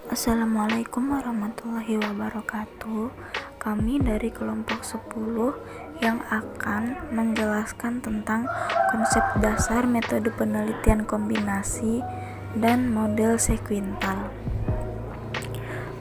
Assalamualaikum warahmatullahi wabarakatuh. Kami dari kelompok 10 yang akan menjelaskan tentang konsep dasar metode penelitian kombinasi dan model sekuental.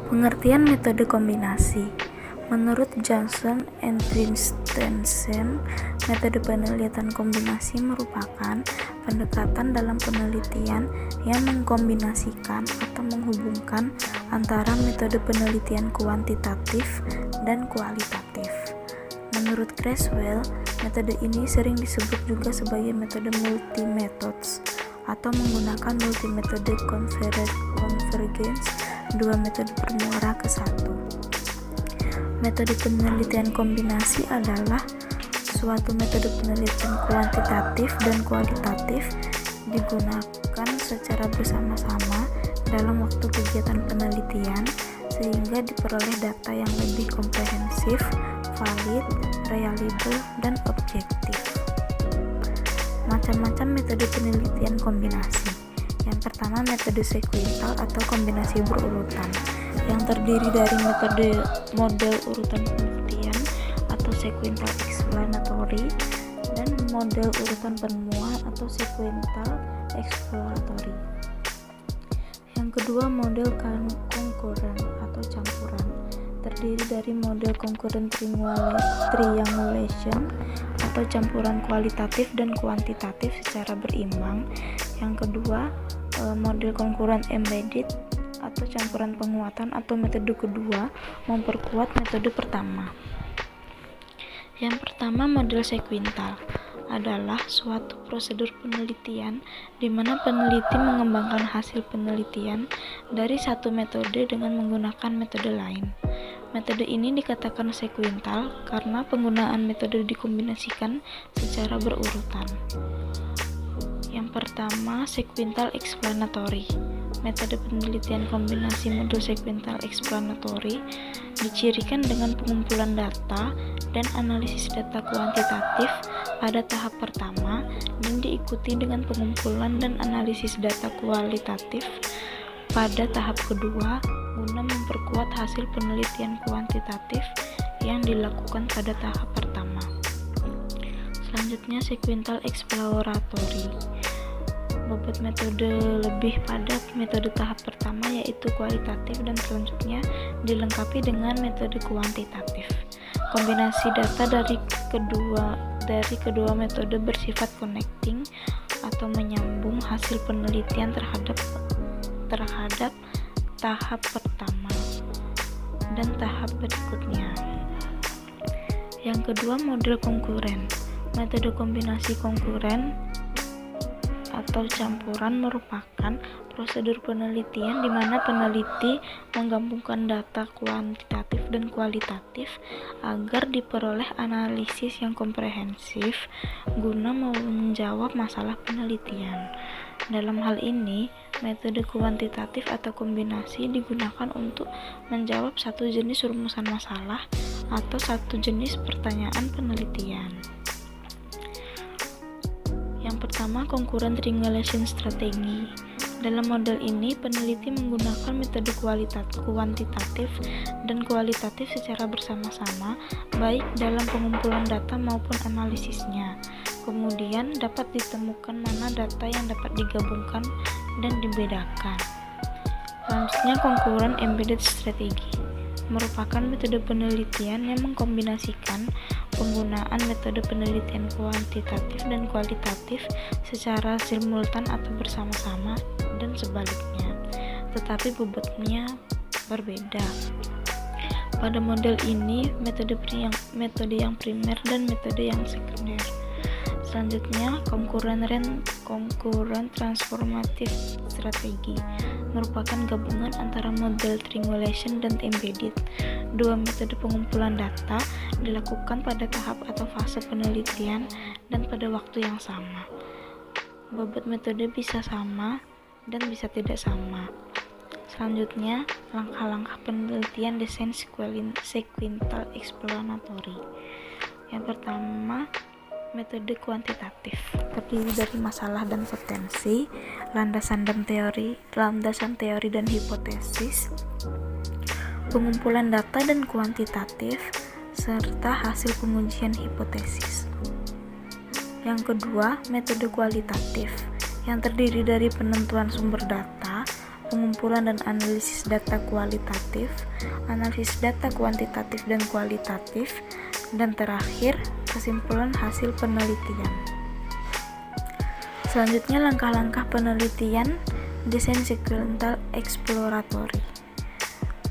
Pengertian metode kombinasi. Menurut Johnson and Christensen, metode penelitian kombinasi merupakan pendekatan dalam penelitian yang mengkombinasikan atau menghubungkan antara metode penelitian kuantitatif dan kualitatif. Menurut Creswell, metode ini sering disebut juga sebagai metode multi-methods atau menggunakan multi-metode convergence, dua metode bermuara ke satu. Metode penelitian kombinasi adalah suatu metode penelitian kuantitatif dan kualitatif digunakan secara bersama-sama dalam waktu kegiatan penelitian sehingga diperoleh data yang lebih komprehensif, valid, reliable, dan objektif. Macam-macam metode penelitian kombinasi. Yang pertama, metode sekuental atau kombinasi berurutan, yang terdiri dari metode model urutan penelitian atau sequential explanatory dan model urutan penemuan atau sequential exploratory. Yang kedua, model concurrent atau campuran, terdiri dari model concurrent triangulation atau campuran kualitatif dan kuantitatif secara berimbang. Yang kedua, model concurrent embedded atau campuran penguatan atau metode kedua memperkuat metode pertama. Yang pertama, model sekuental adalah suatu prosedur penelitian di mana peneliti mengembangkan hasil penelitian dari satu metode dengan menggunakan metode lain. Metode ini dikatakan sekuental karena penggunaan metode dikombinasikan secara berurutan. Yang pertama, sequential explanatory. Metode penelitian kombinasi model sequential explanatory dicirikan dengan pengumpulan data dan analisis data kuantitatif pada tahap pertama dan diikuti dengan pengumpulan dan analisis data kualitatif pada tahap kedua guna memperkuat hasil penelitian kuantitatif yang dilakukan pada tahap pertama. Selanjutnya, sequential exploratory. Bobot metode lebih pada metode tahap pertama yaitu kualitatif dan selanjutnya dilengkapi dengan metode kuantitatif. Kombinasi data dari kedua metode bersifat connecting atau menyambung hasil penelitian terhadap tahap pertama dan tahap berikutnya. Yang kedua, model konkuren. Metode kombinasi konkuren atau campuran merupakan prosedur penelitian di mana peneliti menggabungkan data kuantitatif dan kualitatif agar diperoleh analisis yang komprehensif guna menjawab masalah penelitian. Dalam hal ini, metode kuantitatif atau kombinasi digunakan untuk menjawab satu jenis rumusan masalah atau satu jenis pertanyaan penelitian. Yang pertama, concurrent triangulation strategi. Dalam model ini, peneliti menggunakan metode kuantitatif dan kualitatif secara bersama-sama, baik dalam pengumpulan data maupun analisisnya. Kemudian, dapat ditemukan mana data yang dapat digabungkan dan dibedakan. Selanjutnya, concurrent embedded strategy merupakan metode penelitian yang mengkombinasikan penggunaan metode penelitian kuantitatif dan kualitatif secara simultan atau bersama-sama dan sebaliknya, tetapi bobotnya berbeda. Pada model ini, metode yang primer dan metode yang sekunder. Selanjutnya, concurrent transformative strategy merupakan gabungan antara model triangulation dan embedded. Dua metode pengumpulan data dilakukan pada tahap atau fase penelitian dan pada waktu yang sama. Bobot metode bisa sama dan bisa tidak sama. Selanjutnya, langkah-langkah penelitian desain sequential explanatory. Yang pertama, Metode kuantitatif terdiri dari masalah dan potensi, landasan teori dan hipotesis, pengumpulan data dan kuantitatif, serta hasil pengujian hipotesis. Yang kedua, metode kualitatif yang terdiri dari penentuan sumber data, pengumpulan dan analisis data kualitatif, analisis data kuantitatif dan kualitatif, dan terakhir, kesimpulan hasil penelitian. Selanjutnya, langkah-langkah penelitian desain sekuensial eksploratory.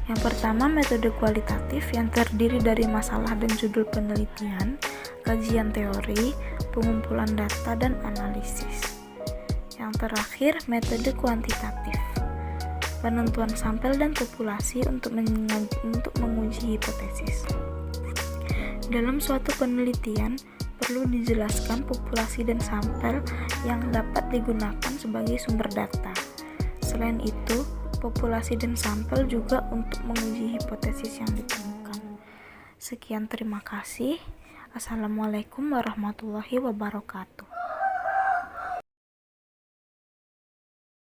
Yang pertama, metode kualitatif yang terdiri dari masalah dan judul penelitian, kajian teori, pengumpulan data, dan analisis. Yang terakhir, metode kuantitatif, penentuan sampel dan populasi untuk menguji hipotesis. Dalam suatu penelitian, perlu dijelaskan populasi dan sampel yang dapat digunakan sebagai sumber data. Selain itu, populasi dan sampel juga untuk menguji hipotesis yang ditemukan. Sekian, terima kasih. Assalamualaikum warahmatullahi wabarakatuh.